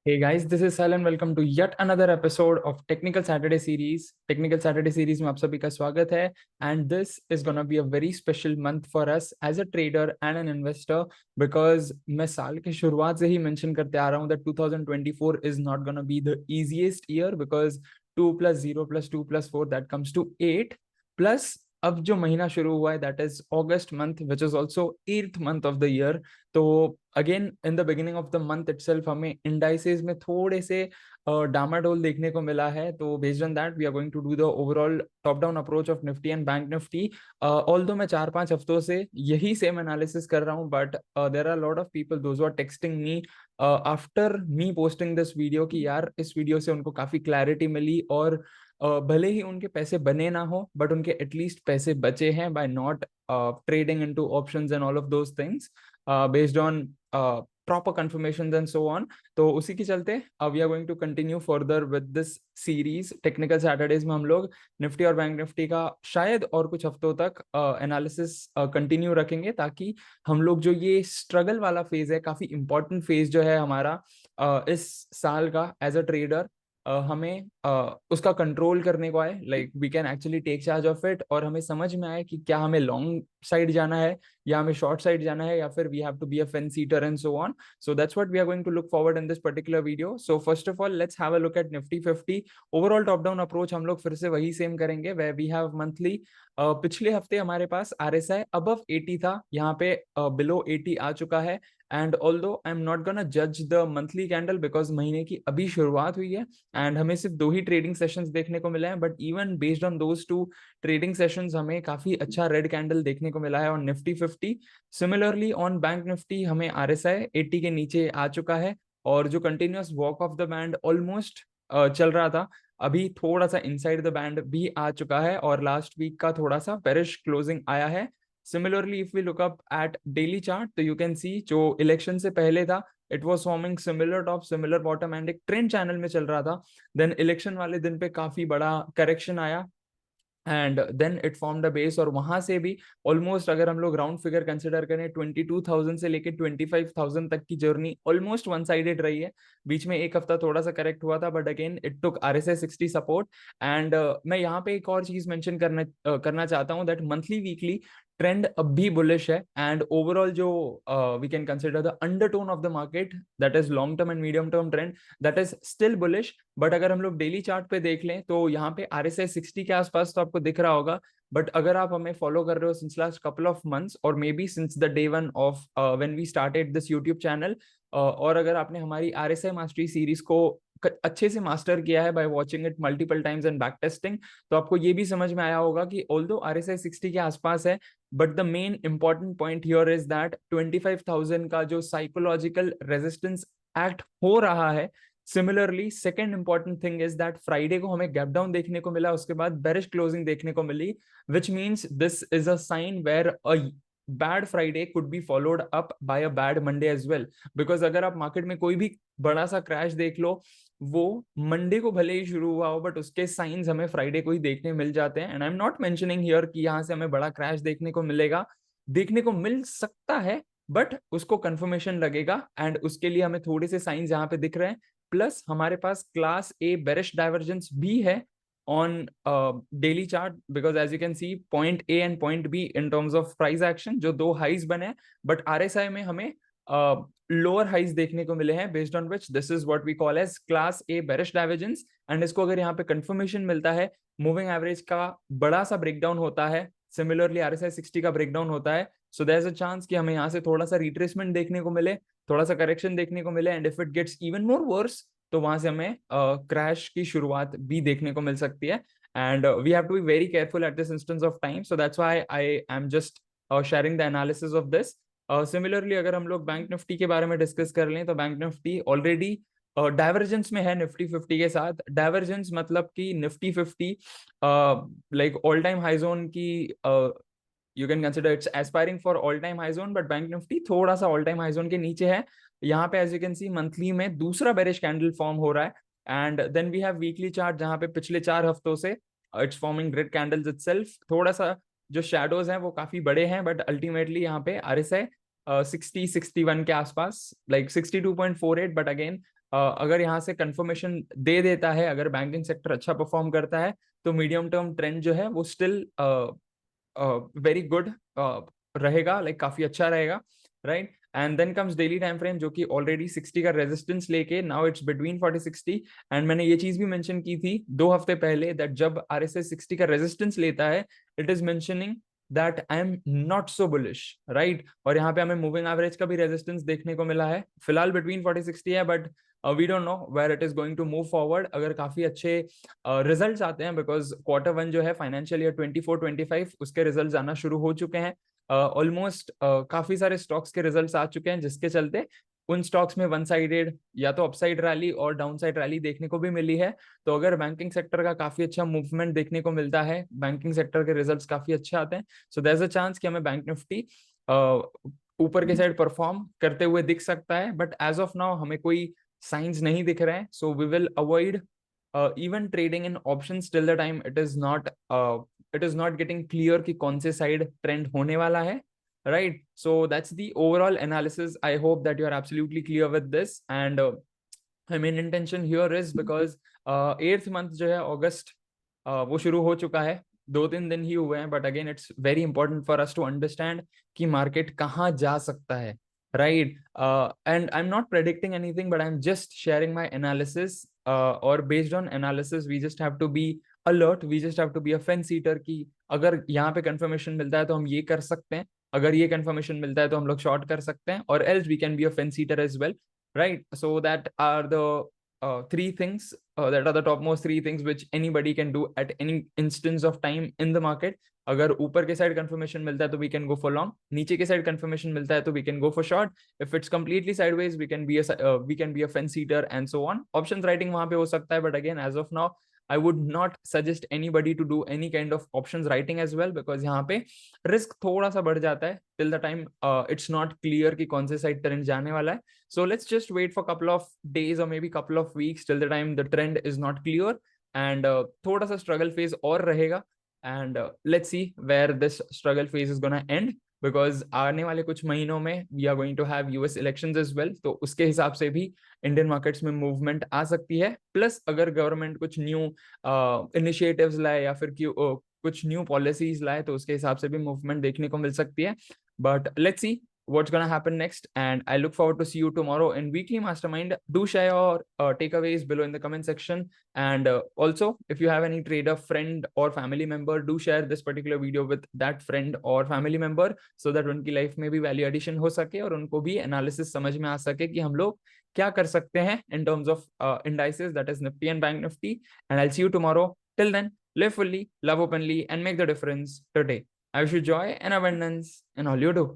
Hey guys, this is Sal and welcome to yet another episode of Technical Saturday Series. Technical Saturday Series में आप सभी का स्वागत है and this is gonna be a very special month for us as a trader and an investor because मैं साल के शुरुआत से ही mention करते आ रहा हूँ that 2024 is not gonna be the easiest year because 2 plus 0 plus 2 plus 4 that comes to 8 plus अब जो महीना शुरू हुआ है that is August month which is also 8th month of the year. तो again in the beginning of the month itself हमें indices में थोड़े से डामाडोल देखने को मिला है. तो based on that we are going to do the overall top down approach of Nifty and bank Nifty. Although मैं 4-5 हफ्तों से यही सेम एनालिसिस कर रहा हूँ but there are lot of people those who are texting me after me posting this video कि यार इस वीडियो से उनको काफी क्लैरिटी मिली और भले ही उनके पैसे बने ना हो बट उनके एटलीस्ट पैसे बचे हैं by not trading into options and all of those things based on proper confirmations and so on. तो उसी के चलते we are going to continue further with this series. Technical Saturdays में हम लोग निफ्टी और बैंक निफ्टी का शायद और कुछ हफ्तों तक एनालिसिस कंटिन्यू रखेंगे ताकि हम लोग जो ये स्ट्रगल वाला फेज है, काफी इंपॉर्टेंट फेज जो है हमारा इस साल का एज अ ट्रेडर, हमें उसका कंट्रोल करने को आए. Like we can actually take charge of it और हमें समझ में आए कि क्या हमें लॉन्ग साइड जाना है या हमें शॉर्ट साइड जाना है या फिर we have to be a fence eater and so on. So that's what we are going to look forward in this particular video. So first of all let's have a look at Nifty 50. Overall top down approach हम लोग फिर से वही same करेंगे way we have monthly. पिछले हफ्ते हमारे पास RSI above 80 था, यहाँ पे बिलो 80 आ चुका है. And although I am not gonna जज द मंथली कैंडल बिकॉज महीने की अभी शुरुआत हुई है एंड हमें सिर्फ 2 ही ट्रेडिंग सेशंस देखने को मिले हैं but even based on those 2 trading sessions हमें काफी अच्छा रेड कैंडल देखने को मिला है on Nifty 50. Similarly on bank Nifty हमें RSI 80 के नीचे आ चुका है और जो continuous walk of the band almost चल रहा था अभी थोड़ा सा इनसाइड द बैंड भी आ चुका है और लास्ट वीक का थोड़ा सा बेरिश क्लोजिंग आया है. Similarly if we look up at daily chart तो यू कैन सी जो इलेक्शन से पहले था it was forming similar top similar bottom and एक ट्रेंड चैनल में चल रहा था. देन इलेक्शन वाले दिन पे काफी बड़ा करेक्शन आया and then it formed a base और वहां से भी ऑलमोस्ट अगर हम लोग राउंड फिगर कंसिडर करें 22,000 से लेके 25,000 तक की जर्नी ऑलमोस्ट वन साइडेड रही है. बीच में एक हफ्ता थोड़ा सा करेक्ट हुआ था but again it took RSI 60 support. And मैं यहाँ पे एक और चीज मेंशन करना चाहता हूँ दैट मंथली वीकली ट्रेंड अब भी बुलिश है एंड ओवरऑल जो we can consider the undertone of the market that is long term and medium term trend that is still bullish. But अगर हम लोग डेली चार्ट पे देख लें तो यहाँ पे RSI 60 के आसपास तो आपको दिख रहा होगा बट अगर आप हमें फॉलो कर रहे हो since last couple of months और maybe since the day one of when we started this YouTube channel और अगर आपने हमारी RSI मास्टरी सीरीज को अच्छे से मास्टर किया है by watching it multiple times and back testing तो आपको ये भी समझ में आया होगा कि ऑल्दो RSI 60 के आसपास है but the main important point here is that 25,000 का जो साइकोलॉजिकल रेजिस्टेंस एक्ट हो रहा है. Similarly second important thing is that Friday को हमें गैप डाउन देखने को मिला, उसके बाद बेरिश क्लोजिंग देखने को मिली which means this is a sign where a bad Friday could be followed up by a bad Monday as well. Because अगर आप मार्केट में कोई भी बड़ा सा क्रैश देख लो वो मंडे को भले ही शुरू हुआ हो बट उसके साइंस हमें फ्राइडे को ही देखने मिल जाते हैं. And I am not mentioning here कि यहाँ से हमें बड़ा क्रैश देखने को मिलेगा, देखने को मिल सकता है बट उसको कंफर्मेशन लगेगा एंड उसके लिए हमें थोड़े से साइंस यहाँ पे दिख रहे हैं. प्लस हमारे पास क्लास ए बेरिश डाइवर्जेंस भी है on daily chart because as you can see point A and point B in terms of price action जो 2 हाइज बने हैं बट RSI में हमें लोअर हाइज देखने को मिले हैं based on which this is what we call as class A bearish divergence. And इसको अगर यहाँ पे कंफर्मेशन मिलता है मूविंग एवरेज का बड़ा सा ब्रेकडाउन होता है, सिमिलरली RSI 60 का ब्रेकडाउन होता है. So there is a chance कि हमें यहाँ से थोड़ा सा रिट्रेसमेंट देखने को मिले, थोड़ा सा करेक्शन देखने को मिले and if it gets even more worse तो वहां से हमें क्रैश की शुरुआत भी देखने को मिल सकती है. And we have to be very careful at this instance of time so that's why I am just sharing the analysis of this. Similarly अगर हम लोग बैंक निफ्टी के बारे में डिस्कस कर लें तो बैंक निफ्टी ऑलरेडी डाइवर्जेंस में है निफ्टी 50 के साथ. डाइवर्जेंस मतलब कि Nifty 50 like all time high zone की you can consider it's aspiring for all time high zone but bank Nifty थोड़ा सा ऑल टाइम हाई जोन के नीचे है. यहाँ पे as you can see monthly में दूसरा बेरिश कैंडल फॉर्म हो रहा है and then we have weekly chart जहाँ पे पिछले 4 हफ्तों से it's forming great candles itself. थोड़ा सा जो शैडोज हैं वो काफी बड़े हैं बट अल्टीमेटली यहाँ पे RSI 60-61 के आसपास लाइक 62.48 बट अगेन अगर यहाँ से कंफर्मेशन दे देता है, अगर बैंकिंग सेक्टर अच्छा परफॉर्म करता है, तो मीडियम टर्म ट्रेंड जो है वो स्टिल वेरी गुड रहेगा, लाइक काफी अच्छा रहेगा, right. And then comes daily time frame, जो कि ऑलरेडी 60 का रेजिस्टेंस लेके नाउ इट्स बिटवीन 40-60. एंड मैंने ये चीज भी मेंशन की थी 2 हफ्ते पहले, दैट जब आरएसआई 60 का रेजिस्टेंस लेता है, it is mentioning that I am not so bullish, right. और यहाँ पे हमें मूविंग एवरेज का भी रेजिस्टेंस देखने को मिला है, फिलहाल बिटवीन 40-60 है, but we don't know where it is going to move forward. अगर काफी अच्छे रिजल्ट्स आते हैं, बिकॉज Q1 जो है फाइनेंशियल ईयर 24-25 उसके रिजल्ट्स आना शुरू हो चुके हैं, ऑलमोस्ट काफी सारे स्टॉक्स के रिजल्ट्स आ चुके हैं, जिसके चलते उन स्टॉक्स में वन साइडेड या तो अपसाइड रैली और डाउन साइड रैली देखने को भी मिली है. तो अगर बैंकिंग सेक्टर का काफी अच्छा मूवमेंट देखने को मिलता है, बैंकिंग सेक्टर के रिजल्ट्स काफी अच्छे आते हैं, so there is a chance कि हमें बैंक निफ्टी ऊपर के साइड परफॉर्म करते हुए दिख सकता है. बट एज ऑफ नाउ हमें कोई साइंस नहीं दिख रहे हैं, so we will avoid even trading in options till the time it is not getting clear कि कौन से side trend होने वाला है, right. So that's the overall analysis. I hope that you are absolutely clear with this. And my main intention here is because 8th month जो है अगस्त वो शुरू हो चुका है, 2-3 दिन ही हुए हैं, but again it's very important for us to understand कि मार्केट कहाँ जा सकता है, right. And I am not predicting anything, but I am just sharing my analysis, और based on analysis we just have to be alert, we just have to be a fence eater की अगर यहाँ पे confirmation मिलता है तो हम ये कर सकते हैं, अगर ये कंफर्मेशन मिलता है तो हम लोग शॉर्ट कर सकते हैं, और else we can be a fence eater as well, right. So that are the three things, that are the topmost 3 things which anybody can do at any instance of time in the market. अगर ऊपर के side confirmation मिलता है तो we can go for long, नीचे के side confirmation मिलता है तो we can go for short. If it's completely sideways we can be a fence eater and so on. Options writing वहां पे हो सकता है, but again as of now I would not suggest anybody to do any kind of options writing as well, because यहाँ पे risk थोड़ा सा बढ़ जाता है till the time it's not clear कि कौन से साइड ट्रेंड जाने वाला है. So let's just wait for couple of days or maybe couple of weeks till the time the trend is not clear, and थोड़ा सा struggle phase और रहेगा, and let's see where this struggle phase is gonna end, because आने वाले कुछ महीनों में we are going to have US elections as well, तो उसके हिसाब से भी इंडियन मार्केट्स में मूवमेंट आ सकती है. प्लस अगर गवर्नमेंट कुछ न्यू इनिशिएटिव्स लाए या फिर कुछ न्यू पॉलिसीज लाए तो उसके हिसाब से भी मूवमेंट देखने को मिल सकती है. But let's see what's going to happen next, and I look forward to see you tomorrow in weekly mastermind. Do share your takeaways below in the comment section, and also if you have any trader friend or family member, do share this particular video with that friend or family member so that उनकी life में भी value addition हो सके और उनको भी analysis समझ में आ सके कि हम लोग क्या कर सकते हैं in terms of indices, that is Nifty and Bank Nifty. And I'll see you tomorrow. Till then, live fully, love openly, and make the difference today. I wish you joy and abundance in all you do.